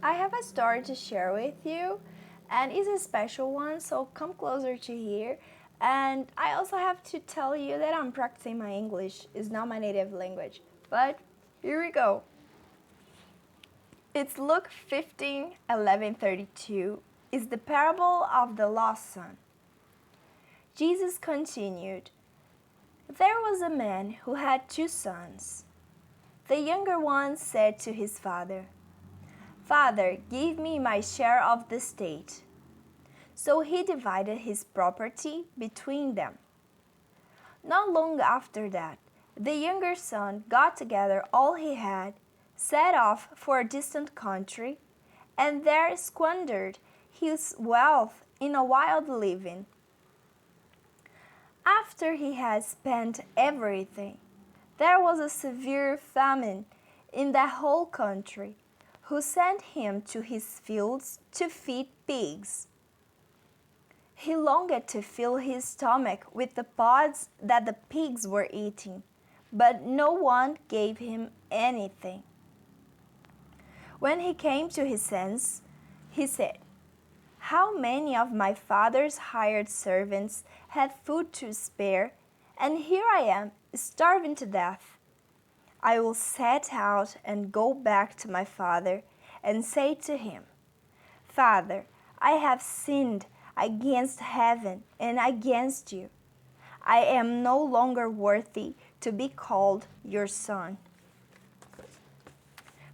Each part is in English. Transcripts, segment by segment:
I have a story to share with you, and it's a special one, so come closer to here. And I also have to tell you that I'm practicing my English. It's not my native language. But here we go. It's Luke 15:11-32. Is the parable of the lost son. Jesus continued, There was a man who had two sons. The younger one said to his father, Father, give me my share of the estate. So he divided his property between them. Not long after that, the younger son got together all he had, set off for a distant country, and there squandered his wealth in a wild living. After he had spent everything, there was a severe famine in that whole country, who sent him to his fields to feed pigs. He longed to fill his stomach with the pods that the pigs were eating, but no one gave him anything. When he came to his senses, he said, How many of my father's hired servants had food to spare, and here I am, starving to death. I will set out and go back to my father and say to him, Father, I have sinned against heaven and against you. I am no longer worthy to be called your son.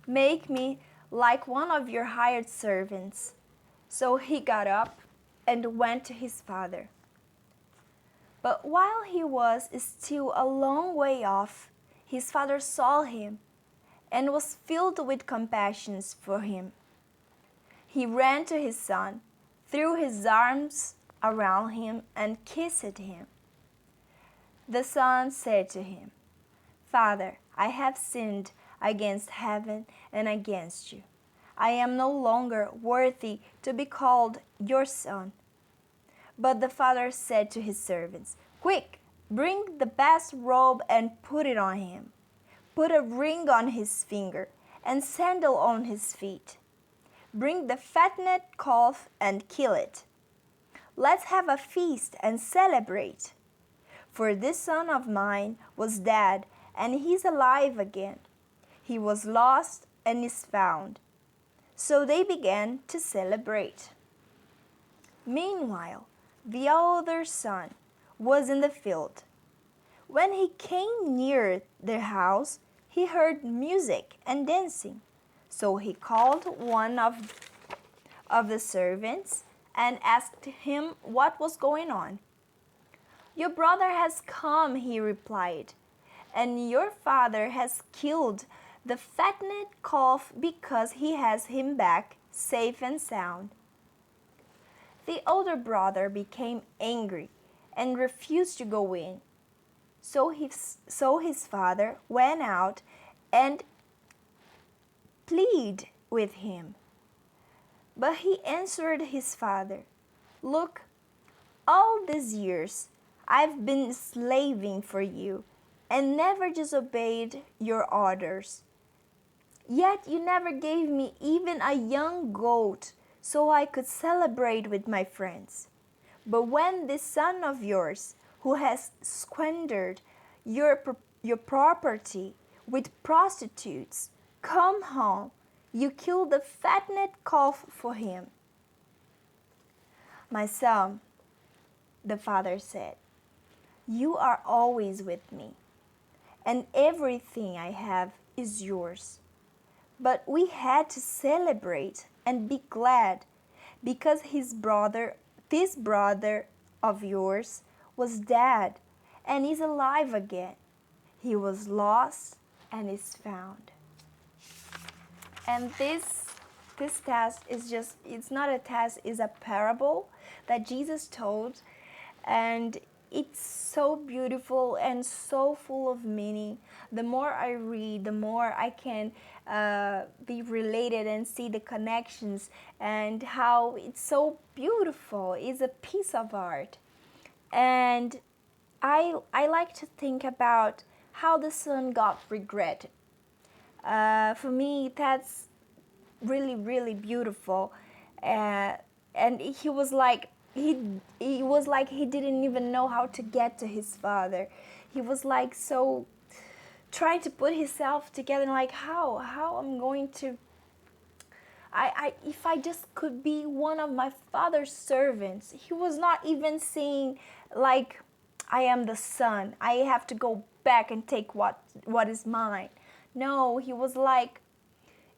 Make me like one of your hired servants. So he got up and went to his father. But while he was still a long way off, his father saw him and was filled with compassion for him. He ran to his son, threw his arms around him, and kissed him. The son said to him, Father, I have sinned against heaven and against you. I am no longer worthy to be called your son. But the father said to his servants, Quick, bring the best robe and put it on him. Put a ring on his finger and sandal on his feet. Bring the fattened calf and kill it. Let's have a feast and celebrate. For this son of mine was dead, and he's alive again. He was lost and is found. So they began to celebrate. Meanwhile, the older son was in the field. When he came near the house, he heard music and dancing. So he called one of the servants and asked him what was going on. Your brother has come, he replied, and your father has killed the fattened calf because he has him back safe and sound. The older brother became angry and refused to go in. So his father went out and pleaded with him. But he answered his father, Look, all these years I've been slaving for you and never disobeyed your orders. Yet you never gave me even a young goat so I could celebrate with my friends. But when this son of yours, who has squandered your property with prostitutes, come home, you kill the fattened calf for him. My son, the father said, you are always with me, and everything I have is yours. But we had to celebrate and be glad because this brother of yours, was dead and is alive again. He was lost and is found. And this test is just, it's not a test, it's a parable that Jesus told, and it's so beautiful and so full of meaning. The more I read, the more I can be related and see the connections and how it's so beautiful. It's a piece of art. And I like to think about how the son got regretted. For me, really, really beautiful. Uh, and he was like, he didn't even know how to get to his father. He was like so trying to put himself together and like how I'm going to if I just could be one of my father's servants. He was not even saying like I am the son. I have to go back and take what is mine. No, he was like,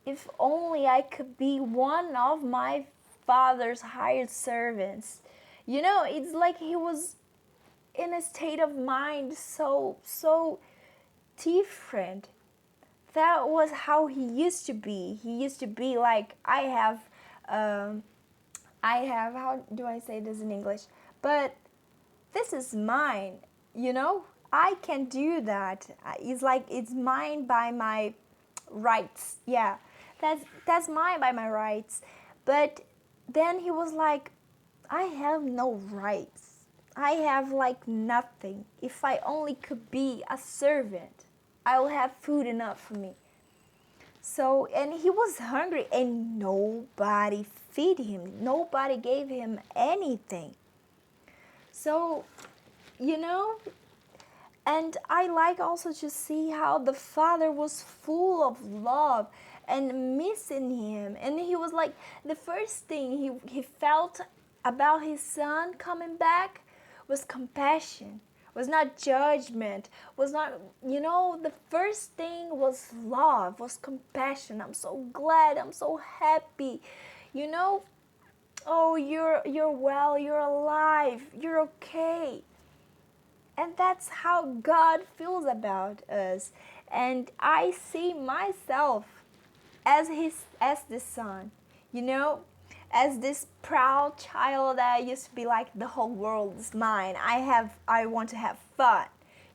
if only I could be one of my father's hired servants. You know, it's like he was in a state of mind so different. That was how he used to be. He used to be like, um, I have, how do I say this in English? But this is mine, you know? I can do that. It's like it's mine by my rights. Yeah, that's mine by my rights. But then he was like, I have no rights. I have like nothing. If I only could be a servant, I will have food enough for me. So, and he was hungry and nobody feed him. Nobody gave him anything. So, you know, and I like also to see how the father was full of love and missing him. And he was like, the first thing he felt about his son coming back was compassion, was not judgment, was not, you know, the first thing was love, was compassion. I'm so glad, I'm so happy, you know. Oh, you're well, you're alive, you're okay. And that's how God feels about us. And I see myself as the son, you know, as this proud child that used to be like the whole world is mine. I want to have fun.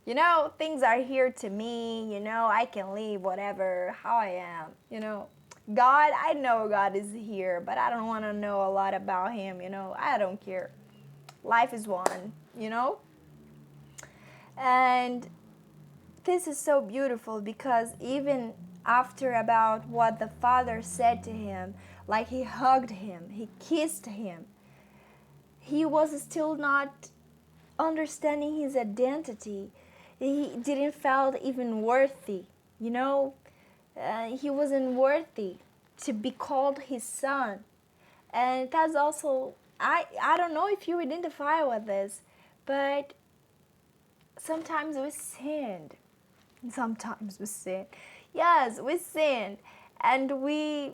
You know, things are here to me, you know, I can live whatever how I am, you know. God, I know God is here, but I don't want to know a lot about him, you know. I don't care. Life is one, you know? And this is so beautiful because even after about what the father said to him, like he hugged him, he kissed him, he was still not understanding his identity. He didn't felt even worthy, you know. He wasn't worthy to be called his son. And that's also, I don't know if you identify with this, but sometimes we sinned. Sometimes we sin. Yes, we sin, and we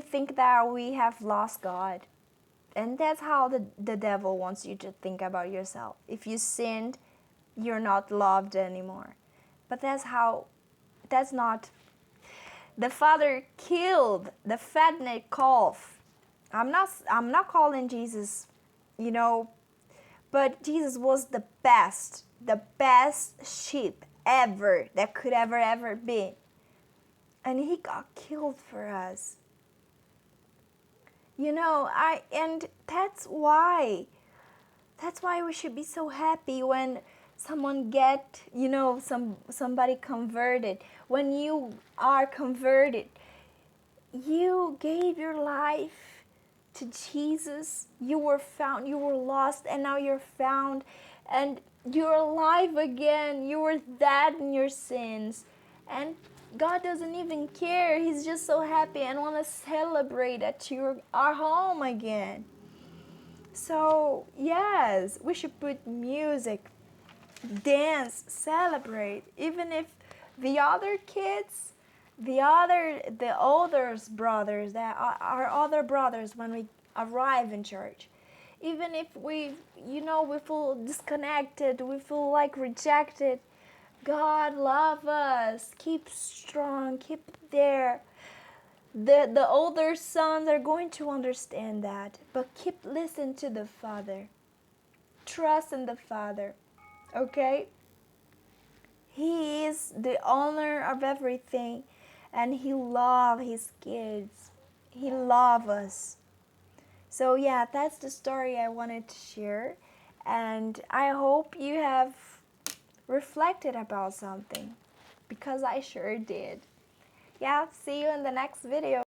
think that we have lost God, and that's how the devil wants you to think about yourself. If you sinned, you're not loved anymore. But that's not. The father killed the fattened calf. I'm not calling Jesus, you know, but Jesus was the best sheep ever that could ever be. And he got killed for us. You know, and that's why we should be so happy when someone get, you know, somebody converted. When you are converted, you gave your life to Jesus. You were found, you were lost, and now you're found, and you're alive again. You were dead in your sins. And God doesn't even care. He's just so happy and want to celebrate that you are home again. So, yes, we should put music, dance, celebrate, even if the other kids, the older brothers, that are our other brothers, when we arrive in church, even if we, you know, we feel disconnected, we feel like rejected, God love us. Keep strong, keep there. The older sons are going to understand that, but keep listening to the Father. Trust in the Father. Okay? He is the owner of everything, and he loves his kids. He loves us. So yeah, that's the story I wanted to share, and I hope you have reflected about something, because I sure did. Yeah, see you in the next video.